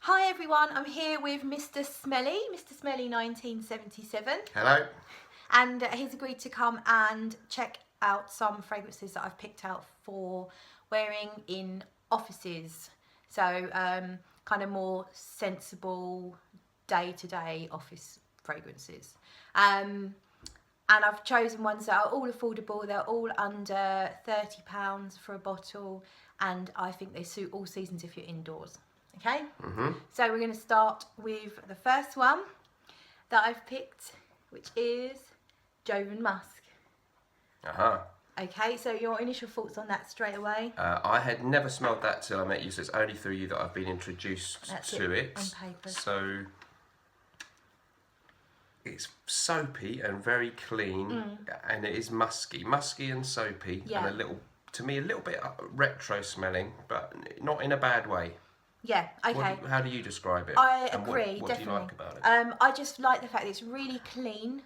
Hi everyone, I'm here with Mr Smelly, Mr Smelly 1977. Hello. And he's agreed to come and check out some fragrances that I've picked out for wearing in offices. So kind of more sensible day-to-day office fragrances. And I've chosen ones that are all affordable. They're all under £30 for a bottle, and I think they suit all seasons if you're indoors. Okay, so we're going to start with the first one that I've picked, which is Joven Musk. Okay, so your initial thoughts on that straight away? I had never smelled that till I met you, so it's only through you that I've been introduced to it. On paper. So it's soapy and very clean, and it is musky and soapy, and a little, to me, a little bit retro smelling, but not in a bad way. Yeah, okay. How do you describe it? I agree, what definitely. do you like about it? I just like the fact that it's really clean.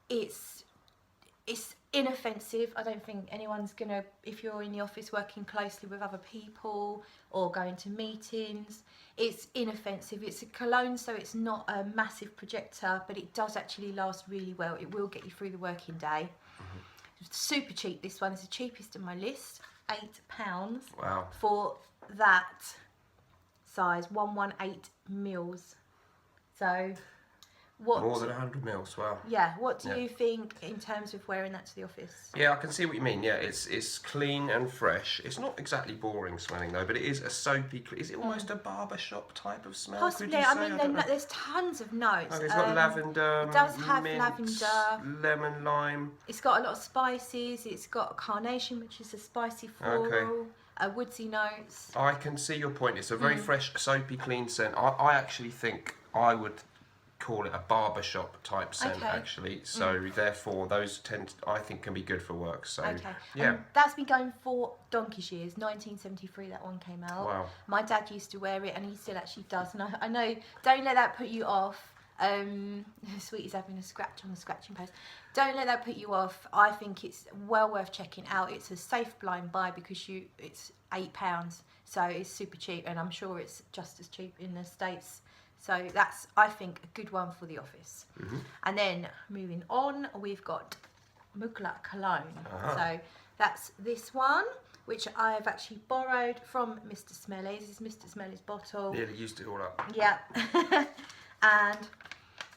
It's inoffensive. I don't think anyone's gonna, if you're in the office working closely with other people or going to meetings, it's inoffensive. It's a cologne, so it's not a massive projector, but it does actually last really well. It will get you through the working day. It's super cheap. This one is the cheapest in my list, £8. Wow. For that size, 118 mils. So what, more than 100 mils, wow. yeah, what do you think in terms of wearing that to the office? Yeah, I can see what you mean. Yeah, it's clean and fresh. It's not exactly boring smelling though, but it is a soapy. Is it almost a barbershop type of smell? Possibly. I mean, there's tons of notes. Okay, it's got lavender. It does have mint, lavender, lemon, lime. It's got a lot of spices. It's got carnation, which is a spicy floral. Woodsy notes. I can see your point. It's a very fresh, soapy, clean scent. I actually think I would call it a barbershop type scent, actually. So therefore, those I think can be good for work. So yeah, and that's been going for donkey's years. 1973, that one came out. Wow. My dad used to wear it, and he still actually does. And I know, don't let that put you off. Sweetie's having a scratch on the scratching post. Don't let that put you off. I think it's well worth checking out. It's a safe blind buy because it's £8, so it's super cheap, and I'm sure it's just as cheap in the States. So that's, I think, a good one for the office. And then moving on, we've got Moog Cologne. So that's this one, which I've actually borrowed from Mr Smelly. This is Mr Smelly's bottle. nearly used it all up. Yeah. And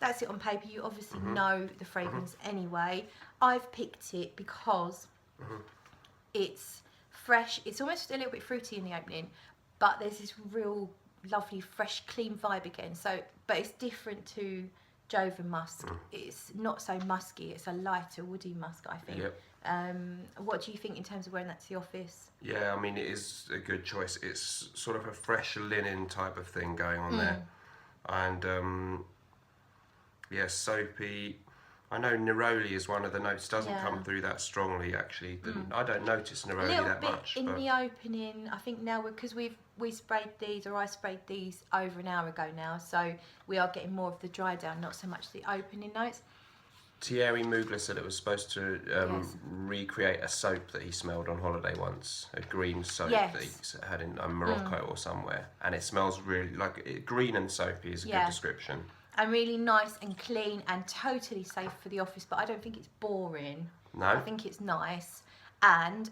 that's it on paper. You obviously know the fragrance anyway. I've picked it because it's fresh. It's almost a little bit fruity in the opening, but there's this real lovely, fresh, clean vibe again. So, but it's different to Joven Musk. It's not so musky. It's a lighter, woody musk, I think. What do you think in terms of wearing that to the office? Yeah, I mean, it is a good choice. It's sort of a fresh linen type of thing going on there. And yeah, soapy. I know Neroli is one of the notes. Doesn't come through that strongly, actually. I don't notice Neroli that much. In the opening, I think now because we sprayed these, or I sprayed these over an hour ago now, so we are getting more of the dry down, not so much the opening notes. Thierry Mugler said it was supposed to recreate a soap that he smelled on holiday once, a green soap that he had in Morocco or somewhere, and it smells really like green and soapy is a good description. And really nice and clean and totally safe for the office, but I don't think it's boring. No. I think it's nice. And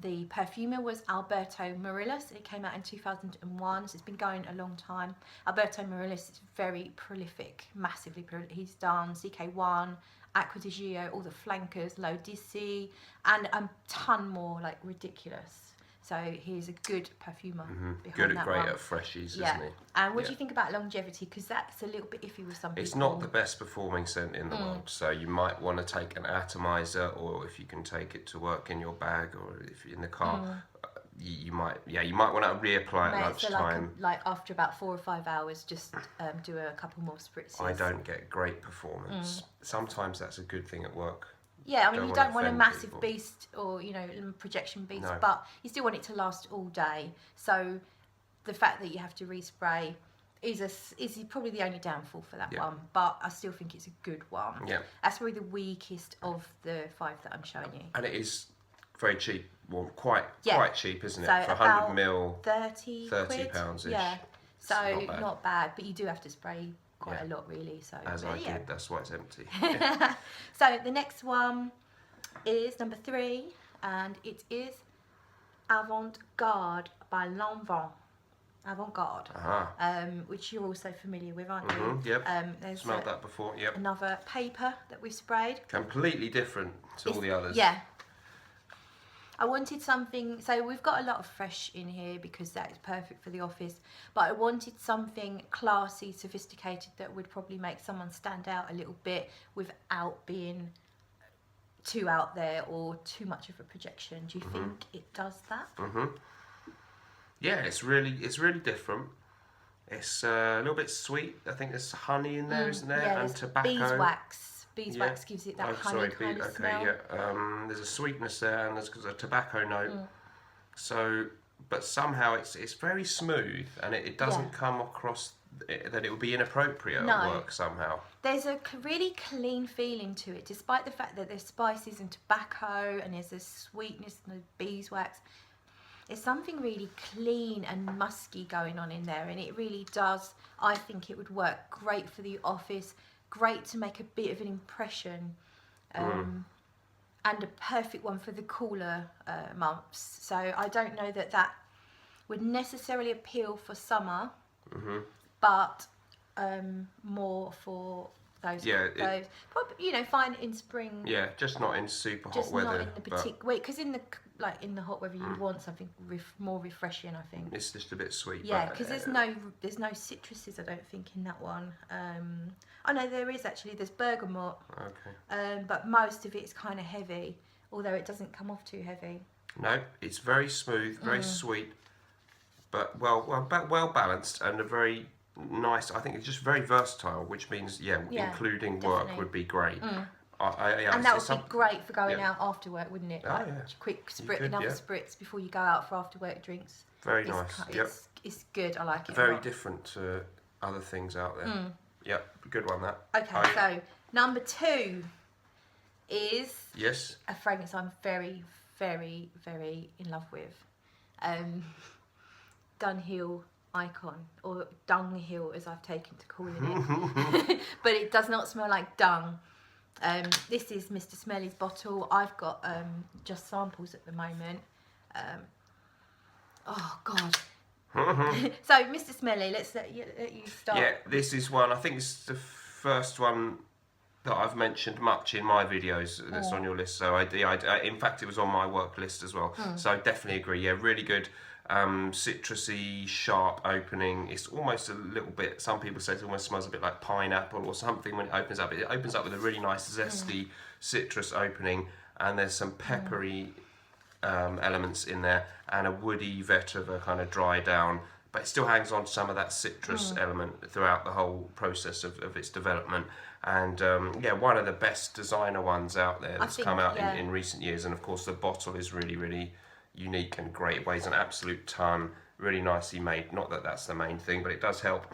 the perfumer was Alberto Morillas. It came out in 2001, so it's been going a long time. Alberto Morillas is very prolific, massively prolific. He's done CK1, Acqua di Gio, all the flankers, L'Odyssey, and a ton more, like ridiculous. So he's a good perfumer behind that one. Great at freshies, isn't he? And what do you think about longevity? Because that's a little bit iffy with some people. It's not the best performing scent in the world, so you might want to take an atomizer, or if you can take it to work in your bag, or if you're in the car, you might want to reapply at lunchtime. So like after about 4 or 5 hours, just do a couple more spritzes. I don't get great performance. Sometimes that's a good thing at work. Yeah, I mean, you don't want a massive beast or, projection beast, but you still want it to last all day. So the fact that you have to respray is probably the only downfall for that one, but I still think it's a good one. Yeah. That's probably the weakest of the 5 that I'm showing you. And it is very cheap. Well, quite cheap, isn't it? So for 100 ml, £30 £30-ish. Yeah. So It's not bad, but you do have to spray quite Yeah. a lot, really. So As but I yeah. did, that's why it's empty. So the next one is number 3, and it is Avant-Garde by Lanvin. Avant-Garde, which you're also familiar with, aren't you? Yep. There's Smelled that before. Yep. another paper that we sprayed. Completely different to all the others. Yeah. I wanted something, so we've got a lot of fresh in here because that is perfect for the office, but I wanted something classy, sophisticated that would probably make someone stand out a little bit without being too out there or too much of a projection. Do you think it does that? Yeah, it's really different. It's a little bit sweet. I think there's honey in there, isn't there? Yeah, and there's tobacco. beeswax. Beeswax gives it that honey kind of smell. Yeah. There's a sweetness there, and there's a tobacco note. So, but somehow it's very smooth, and it doesn't come across that it would be inappropriate at work somehow. There's a really clean feeling to it, despite the fact that there's spices and tobacco, and there's a sweetness and the beeswax. There's something really clean and musky going on in there, and it really does. I think it would work great for the office, great to make a bit of an impression, and a perfect one for the cooler months. So I don't know that would necessarily appeal for summer, but more for those. Probably, fine in spring. Yeah, just not in super hot weather. Just not in the particular, because in the hot weather you want something more refreshing, I think. It's just a bit sweet. Yeah, because there's no citruses, I don't think, in that one. Oh no, there is actually. There's bergamot. Okay. But most of it is kind of heavy, although it doesn't come off too heavy. No, it's very smooth, very sweet, but well balanced, and a very nice. I think it's just very versatile, which means including definitely. work would be great. And that would be great for going out after work, wouldn't it? Oh, Like yeah. quick spritz before you go out for after work drinks. Very nice. It's good. I like it. Very different to other things out there. Yep, good one that. Okay, so number 2 is yes, a fragrance I'm very, very, very in love with. Dunhill Icon, or Dunghill as I've taken to calling it. But it does not smell like dung. This is Mr Smelly's bottle. I've got just samples at the moment. Oh God. So Mr Smelly, let's let you start. Yeah, this is one. I think it's the first one that I've mentioned much in my videos that's on your list. So I in fact, it was on my work list as well. So I definitely agree. Yeah, really good. Citrusy, sharp opening. It's almost a little bit, some people say it almost smells a bit like pineapple or something when it opens up. It opens up with a really nice zesty citrus opening, and there's some peppery elements in there, and a woody vetiver kind of dry down, but it still hangs on to some of that citrus element throughout the whole process of its development. And one of the best designer ones out there that's come out in recent years. And of course the bottle is really, really unique and great. It weighs an absolute ton, really nicely made. Not that that's the main thing, but it does help.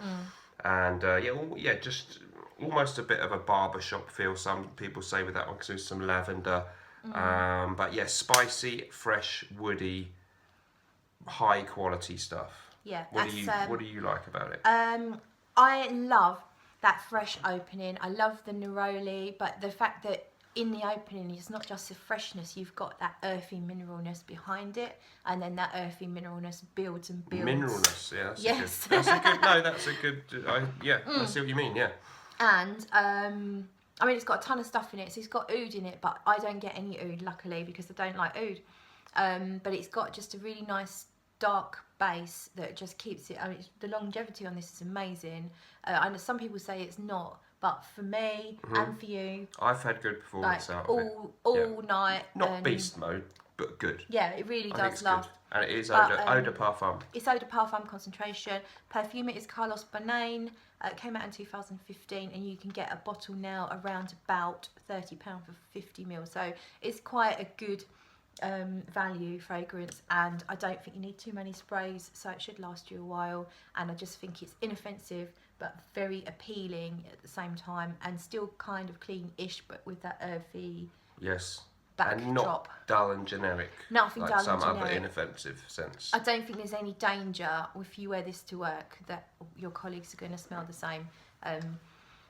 And just almost a bit of a barbershop feel, some people say, with that one, because there's some lavender. But yeah, spicy, fresh, woody, high quality stuff. Yeah. What do you like about it? I love that fresh opening. I love the neroli, but the fact that in the opening it's not just the freshness, you've got that earthy mineralness behind it, and then that earthy mineralness builds and builds. Mineralness, yeah. Yes. That's a good. No, that's a good. I see what you mean. Yeah. And I mean, it's got a ton of stuff in it. So it's got oud in it, but I don't get any oud, luckily, because I don't like oud. But it's got just a really nice dark base that just keeps it. I mean, the longevity on this is amazing. I know some people say it's not, but for me and for you, I've had good performance out of it. All night. Not beast mode, but good. Yeah, it really does last. Good. And it is eau de parfum. It's eau de parfum concentration. Perfume is Carlos Bonain. It came out in 2015, and you can get a bottle now around about £30 for 50ml. So it's quite a good value fragrance, and I don't think you need too many sprays, so it should last you a while. And I just think it's inoffensive but very appealing at the same time, and still kind of clean-ish, but with that earthy yes And not dull and generic. Nothing like dull some and generic. other inoffensive scents. I don't think there's any danger if you wear this to work that your colleagues are going to smell the same.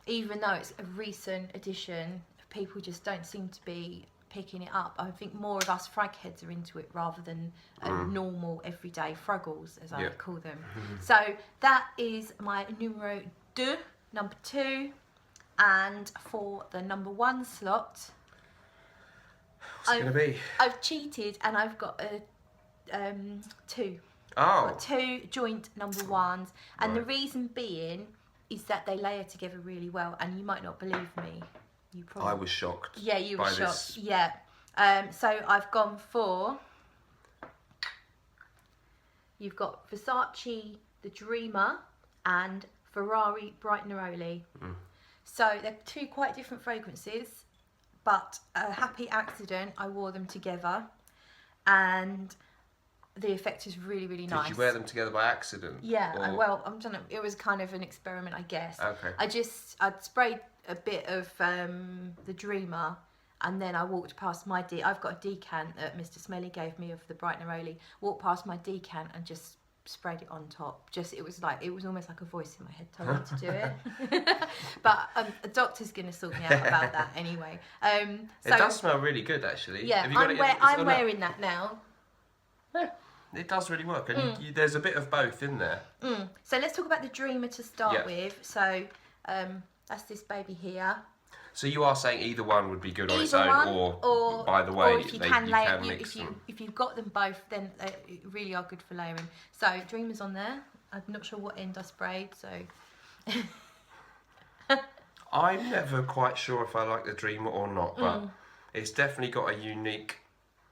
Even though it's a recent addition, people just don't seem to be picking it up. I think more of us frag heads are into it rather than normal everyday fruggles, as I call them. So that is my numero 2, number 2. And for the number 1 slot, what's it going to be? I've cheated and I've got a 2. Oh. I've got 2 joint number 1s, and the Right. reason being is that they layer together really well. And you might not believe me. You probably. I was shocked. Yeah, you were by shocked. This. Yeah. So I've gone for. You've got Versace, the Dreamer, and Ferrari Bright Neroli. So they're 2 quite different fragrances, but a happy accident, I wore them together, and the effect is really, really nice. Did you wear them together by accident? Yeah, or... well, I'm trying to, it was kind of an experiment, I guess. Okay. I'd sprayed a bit of the Dreamer, and then I walked past my I've got a decant that Mr Smelly gave me of the Bright Neroli. Walked past my decant and just sprayed it on top. It was almost like a voice in my head told me to do it. But a doctor's gonna sort me out about that anyway. So, it does smell really good, actually. Yeah, Have you got I'm wearing that now. Yeah, it does really work, and there's a bit of both in there. So let's talk about the Dreamer to start with. So that's this baby here. So you are saying either one would be good on its Either own, one, or by the way, or if you can layer, mix them. if you've got them both, then they really are good for layering. So Dreamer's on there. I'm not sure what end I sprayed, so. I'm never quite sure if I like the Dreamer or not, but it's definitely got a unique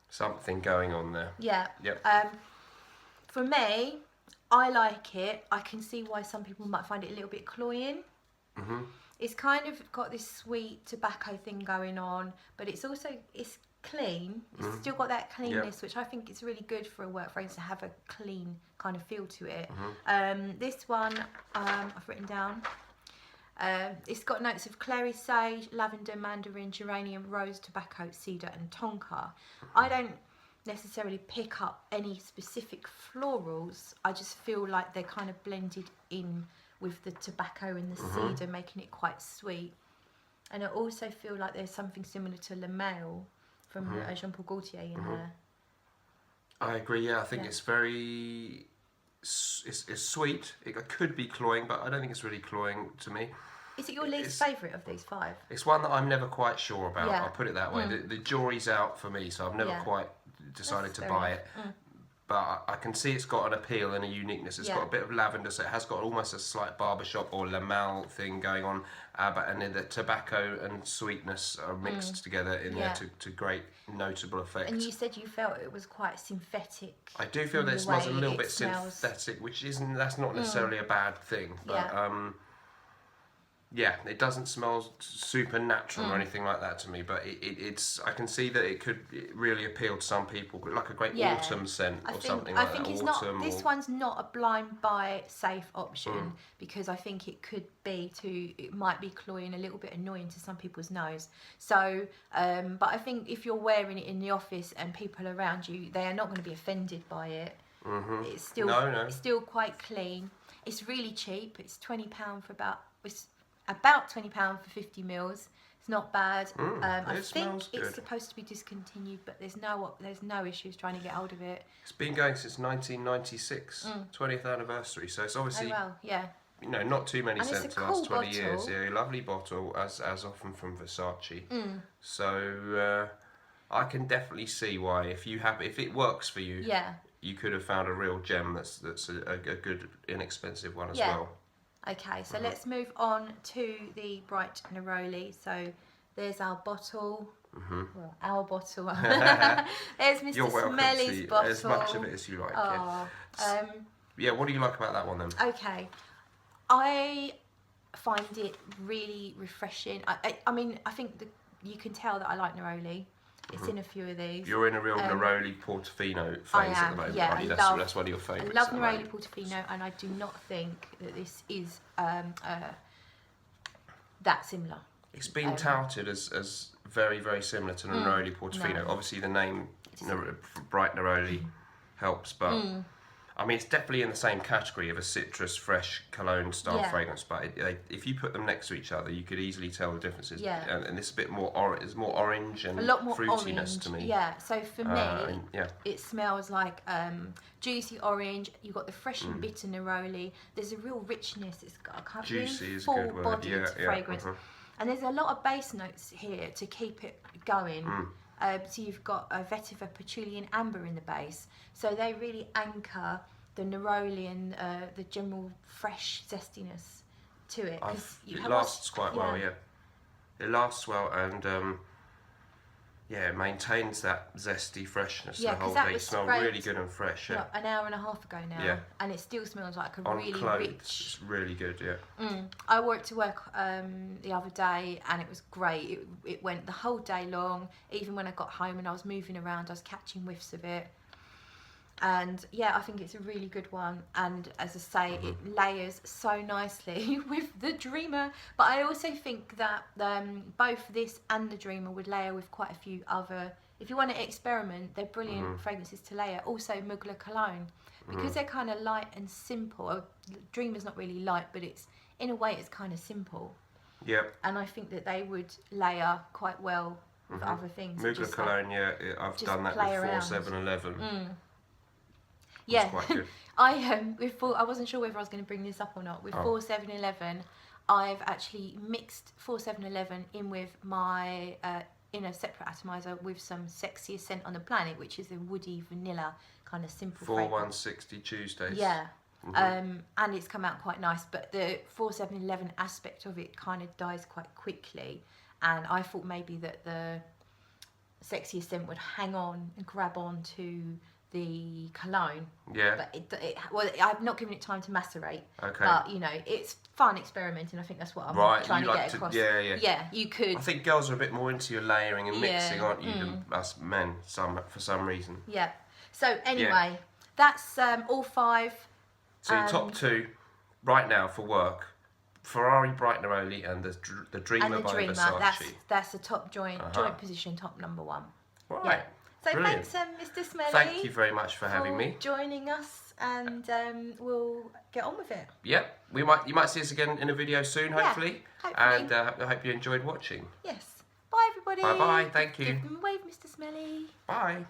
something going on there. Yeah. Yep. For me, I like it. I can see why some people might find it a little bit cloying. It's kind of got this sweet tobacco thing going on, but it's clean. It's still got that cleanness, which I think is really good for a work fragrance to have a clean kind of feel to it. This one I've written down. It's got notes of clary sage, lavender, mandarin, geranium, rose, tobacco, cedar, and tonka. I don't necessarily pick up any specific florals. I just feel like they're kind of blended in with the tobacco and the cedar, making it quite sweet. And I also feel like there's something similar to Le Male from Jean-Paul Gaultier in there. I agree, yeah. I think it's very... It's sweet. It could be cloying, but I don't think it's really cloying to me. Is it your least favourite of these 5? It's one that I'm never quite sure about. Yeah. I'll put it that way. The jury's out for me, so I've never quite decided to buy it. But I can see it's got an appeal and a uniqueness. It's got a bit of lavender, so it has got almost a slight barbershop or La Mal thing going on. And then the tobacco and sweetness are mixed together in there to great notable effect. And you said you felt it was quite synthetic. I do feel that it smells a little bit synthetic, that's not necessarily a bad thing. But yeah, it doesn't smell supernatural or anything like that to me, but it's. I can see that it could really appeal to some people, like a great autumn scent or something like that. I think it's not. This one's not a blind buy safe option because I think it could be it might be cloying, a little bit annoying to some people's nose. So, but I think if you're wearing it in the office and people around you, they are not going to be offended by it. It's still it's still quite clean. It's really cheap. It's £20 for about £20 for 50 mils. It's not bad. I think it's supposed to be discontinued, but there's no issues trying to get hold of it. It's been going since 1996, 20th anniversary. So it's obviously not too many scents to last 20 years. Yeah, a lovely bottle, as often from Versace. So I can definitely see why if it works for you, you could have found a real gem that's a good inexpensive one as well. Okay, so let's move on to the Bright Neroli. So there's our bottle. Well, our bottle. There's Mr. You're welcome Smelly's to bottle. as much of it as you like. Yeah, what do you like about that one then? Okay, I find it really refreshing. I mean, I think you can tell that I like Neroli. It's in a few of these. You're in a real Neroli Portofino phase at the moment, aren't you? That's one of your favourites. I love Neroli Portofino, and I do not think that this is that similar. It's been touted as very, very similar to Neroli Portofino. No. Obviously, the name Bright Neroli helps, but I mean, it's definitely in the same category of a citrus, fresh cologne style fragrance. But if you put them next to each other, you could easily tell the differences. Yeah. And it's a bit more it's more orange and a lot more fruitiness orange. to me. Yeah. So for me, yeah. it smells like juicy orange. You've got the fresh and bitter neroli. There's a real richness. It's got a kind of Juicy really is a good word. full-bodied fragrance. And there's a lot of base notes here to keep it going. So you've got a vetiver, patchouli and amber in the base. So they really anchor the neroli and the general fresh zestiness to it. It lasts quite well, yeah. It lasts well, and it maintains that zesty freshness the whole day. It smells really good and fresh. Yeah. An hour and a half ago now, and it still smells like a really clothes, rich. It's really good, yeah. I wore it to work the other day, and it was great. It went the whole day long. Even when I got home and I was moving around, I was catching whiffs of it. And yeah, I think it's a really good one. And as I say, it layers so nicely with the Dreamer. But I also think that both this and the Dreamer would layer with quite a few other. If you want to experiment, they're brilliant fragrances to layer. Also, Mugler Cologne, because they're kind of light and simple. Dreamer's not really light, but it's in a way it's kind of simple. Yeah. And I think that they would layer quite well with other things. Mugler Cologne, I've done that with 4711. Yeah, quite good. I wasn't sure whether I was going to bring this up or not. With 4711, I've actually mixed 4711 in with my in a separate atomizer with some Sexiest Scent on the Planet, which is a woody vanilla kind of simple 4160 Tuesdays. Yeah. And it's come out quite nice, but the 4711 aspect of it kind of dies quite quickly, and I thought maybe that the Sexiest Scent would hang on and grab on to the cologne. Yeah. But I've not given it time to macerate. Okay. But it's fun experimenting. I think that's what I'm trying to get across. Yeah. Yeah, you could. I think girls are a bit more into your layering and mixing, aren't you, than us men? For some reason. Yeah. So anyway, that's all 5. So your top 2 right now for work: Ferrari Bright Neroli and the Dreamer by Versace. That's the top joint position, top number 1. Right. Yeah. So brilliant. thanks, Mr Smelly. Thank you very much for having me. Joining us, and we'll get on with it. Yep, you might see us again in a video soon, hopefully. And I hope you enjoyed watching. Yes. Bye, everybody. Bye bye. Thank you. Give them a wave, Mr Smelly. Bye.